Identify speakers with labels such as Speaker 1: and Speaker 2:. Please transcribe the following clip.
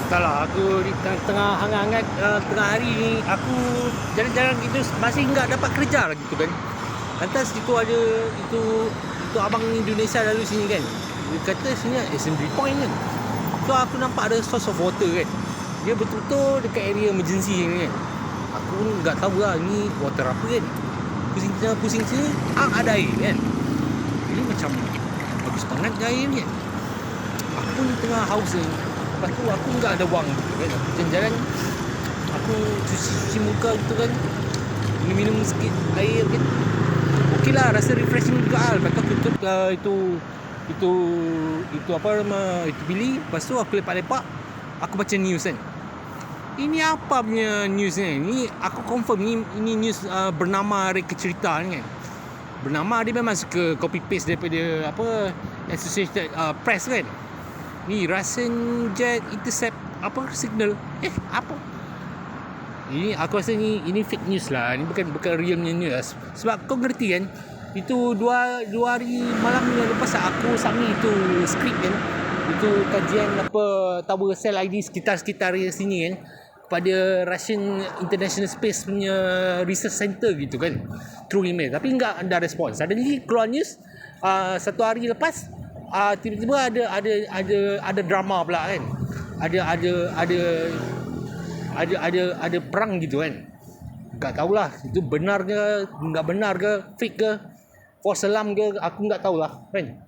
Speaker 1: Tak lah, aku di tengah hangat-hangat tengah hari ni aku jalan-jalan gitu masih enggak dapat kerja lagi tu kan. Lantas itu ada itu abang Indonesia lalu sini kan. Dia kata sini assembly point kan. So aku nampak ada source of water kan. Dia betul-betul dekat area emergency ni kan. Aku pun enggak tahu lah ni water apa kan. Pusing sini ada air kan. Jadi macam bagus banget air ni kan. Aku pun tengah haus ni. Lepas tu aku enggak ada wang kan. Jalan-jalan aku cuci muka gitu kan. Minum sikit air kan. Okey lah, rasa refreshing juga lah. Lepas tu aku tutup itu apa nama itu bilik. Lepas tu aku lepak-lepak, aku baca news kan. Ini apa punya news ni? Ni aku confirm ini news bernama Reka Cerita ni kan. Bernama dia memang suka copy paste daripada apa Associated Press kan. Ni Russian jet intercept apa signal. Apa? Ini aku rasa ini fake news lah. Ini bukan real news. Sebab kau ngerti kan? Itu dua hari malam ni lepas aku submit itu skrip kan. Itu kajian apa Tower Cell ID sekitar sini kan. Kepada Russian International Space punya research center gitu kan. Through email. Tapi enggak ada respon. Suddenly keluar news satu hari lepas tiba-tiba ada drama pula kan. Ada perang gitu kan. Tak tahulah itu benar ke enggak benar ke, fake ke, false alarm ke, aku enggak tahulah kan.